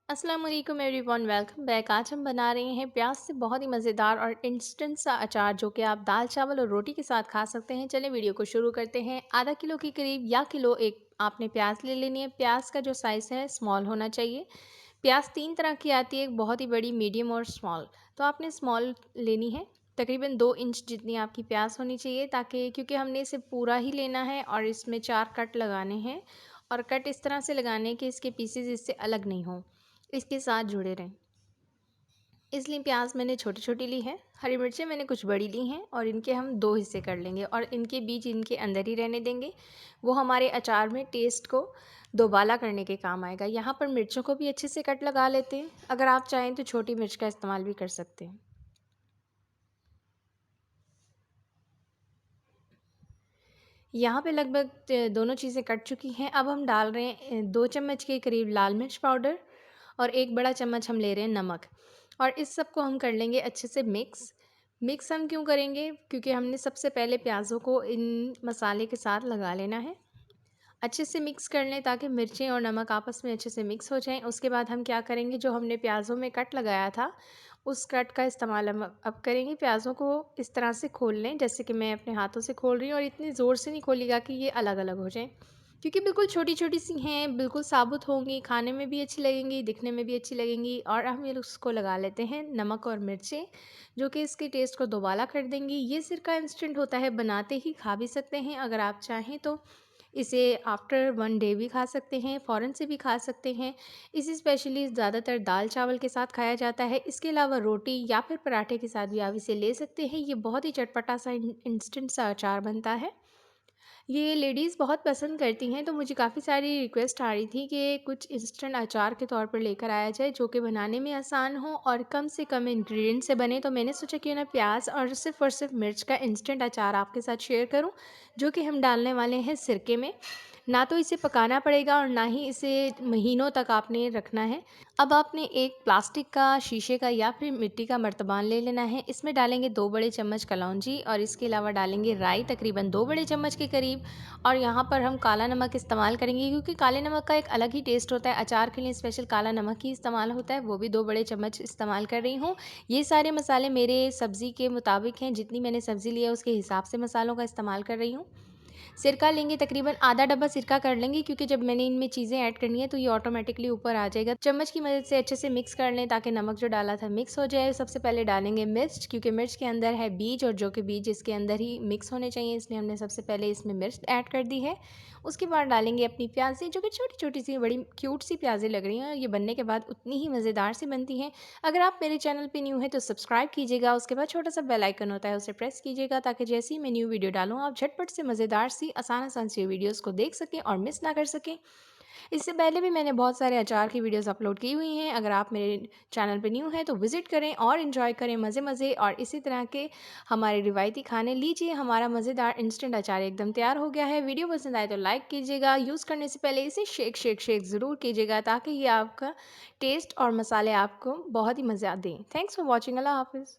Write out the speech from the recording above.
अस्सलाम वालेकुम everyone, welcome back. आज हम बना रहे हैं प्याज से बहुत ही मज़ेदार और इंस्टेंट सा अचार जो कि आप दाल चावल और रोटी के साथ खा सकते हैं। चलें वीडियो को शुरू करते हैं। आधा किलो के करीब या किलो एक आपने प्याज ले लेनी है। प्याज का जो साइज़ है स्मॉल होना चाहिए। प्याज तीन तरह की आती है, एक बहुत ही बड़ी, मीडियम और स्मॉल। तो आपने स्मॉल लेनी है। तकरीबन 2 इंच जितनी आपकी प्याज होनी चाहिए, ताकि क्योंकि हमने इसे पूरा ही लेना है और इसमें 4 कट लगाने हैं। और कट इस तरह से लगाने कि इसके पीसेज इससे अलग नहीं हों, इसके साथ जुड़े रहें। इसलिए प्याज मैंने छोटी छोटी ली है। हरी मिर्चें मैंने कुछ बड़ी ली हैं और इनके हम 2 हिस्से कर लेंगे और इनके बीज इनके अंदर ही रहने देंगे। वो हमारे अचार में टेस्ट को दोबाला करने के काम आएगा। यहाँ पर मिर्चों को भी अच्छे से कट लगा लेते हैं। अगर आप चाहें तो छोटी मिर्च का इस्तेमाल भी कर सकते हैं। यहाँ पे लगभग दोनों चीज़ें कट चुकी हैं। अब हम डाल रहे हैं 2 चम्मच के करीब लाल मिर्च पाउडर और 1 बड़ा चम्मच हम ले रहे हैं नमक। और इस सब को हम कर लेंगे अच्छे से मिक्स। मिक्स हम क्यों करेंगे? क्योंकि हमने सबसे पहले प्याज़ों को इन मसाले के साथ लगा लेना है। अच्छे से मिक्स कर लें ताकि मिर्चें और नमक आपस में अच्छे से मिक्स हो जाएँ। उसके बाद हम क्या करेंगे, जो हमने प्याज़ों में कट लगाया था, उस कट का इस्तेमाल हम अब करेंगे। प्याज़ों को इस तरह से खोल लें, जैसे कि मैं अपने हाथों से खोल रही हूँ, और इतनी ज़ोर से नहीं खोलिएगा कि ये अलग-अलग हो जाएँ। क्योंकि बिल्कुल छोटी-छोटी सी हैं, बिल्कुल साबुत होंगी, खाने में भी अच्छी लगेंगी, दिखने में भी अच्छी लगेंगी। और हम ये उसको लगा लेते हैं नमक और मिर्चें, जो कि इसके टेस्ट को दोबाला कर देंगी। ये सिरका इंस्टेंट होता है, बनाते ही खा भी सकते हैं। अगर आप चाहें तो इसे आफ्टर 1 डे भी खा सकते हैं, फ़ौरन से भी खा सकते हैं। इसे स्पेशली ज़्यादातर दाल चावल के साथ खाया जाता है। इसके अलावा रोटी या फिर पराठे के साथ भी आप इसे ले सकते हैं। ये बहुत ही चटपटा सा इंस्टेंट सा अचार बनता है। ये लेडीज़ बहुत पसंद करती हैं, तो मुझे काफ़ी सारी रिक्वेस्ट आ रही थी कि कुछ इंस्टेंट अचार के तौर पर लेकर आया जाए, जो कि बनाने में आसान हो और कम से कम इंग्रेडिएंट से बने। तो मैंने सोचा क्यों ना प्याज और सिर्फ मिर्च का इंस्टेंट अचार आपके साथ शेयर करूं, जो कि हम डालने वाले हैं सिरके में। ना तो इसे पकाना पड़ेगा और ना ही इसे महीनों तक आपने रखना है। अब आपने एक प्लास्टिक का, शीशे का या फिर मिट्टी का मर्तबान ले लेना है। इसमें डालेंगे 2 बड़े चम्मच कलौंजी और इसके अलावा डालेंगे राई, तकरीबन 2 बड़े चम्मच के करीब। और यहाँ पर हम काला नमक इस्तेमाल करेंगे, क्योंकि काले नमक का एक अलग ही टेस्ट होता है। अचार के लिए स्पेशल काला नमक ही इस्तेमाल होता है, वो भी 2 बड़े चम्मच इस्तेमाल कर रही हूँ। ये सारे मसाले मेरे सब्ज़ी के मुताबिक हैं, जितनी मैंने सब्ज़ी लिया उसके हिसाब से मसालों का इस्तेमाल कर रही हूँ। सिरका लेंगे, तकरीबन आधा डब्बा सिरका कर लेंगे, क्योंकि जब मैंने इनमें चीज़ें ऐड करनी है तो ये ऑटोमेटिकली ऊपर आ जाएगा। चम्मच की मदद से अच्छे से मिक्स कर लें ताकि नमक जो डाला था मिक्स हो जाए। सबसे पहले डालेंगे मिर्च, क्योंकि मिर्च के अंदर है बीज और जो कि बीज इसके अंदर ही मिक्स होने चाहिए, इसलिए हमने सबसे पहले इसमें मिर्च ऐड कर दी है। उसके बाद डालेंगे अपनी प्याज़ें, जो कि छोटी-छोटी सी बड़ी क्यूट सी प्याज़ें लग रही हैं। ये बनने के बाद उतनी ही मज़ेदार सी बनती हैं। अगर आप मेरे चैनल पे न्यू हैं तो सब्सक्राइब कीजिएगा। उसके बाद छोटा-सा बेल आइकन होता है, उसे प्रेस कीजिएगा ताकि जैसे ही मैं न्यू वीडियो डालूँ आप झटपट से मज़ेदार सी आसान-आसान सी वीडियोज़ को देख सकें और मिस ना कर सकें। इससे पहले भी मैंने बहुत सारे अचार की वीडियोज़ अपलोड की हुई हैं। अगर आप मेरे चैनल पे न्यू हैं तो विज़िट करें और एन्जॉय करें मज़े-मज़े और इसी तरह के हमारे रिवायती खाने। लीजिए, हमारा मज़ेदार इंस्टेंट अचार एकदम तैयार हो गया है। वीडियो पसंद आए तो लाइक कीजिएगा। यूज़ करने से पहले इसे शेक ज़रूर कीजिएगा, ताकि ये आपका टेस्ट और मसाले आपको बहुत ही मज़ा दें। Thanks for watching. अल्लाह हाफ़िज़।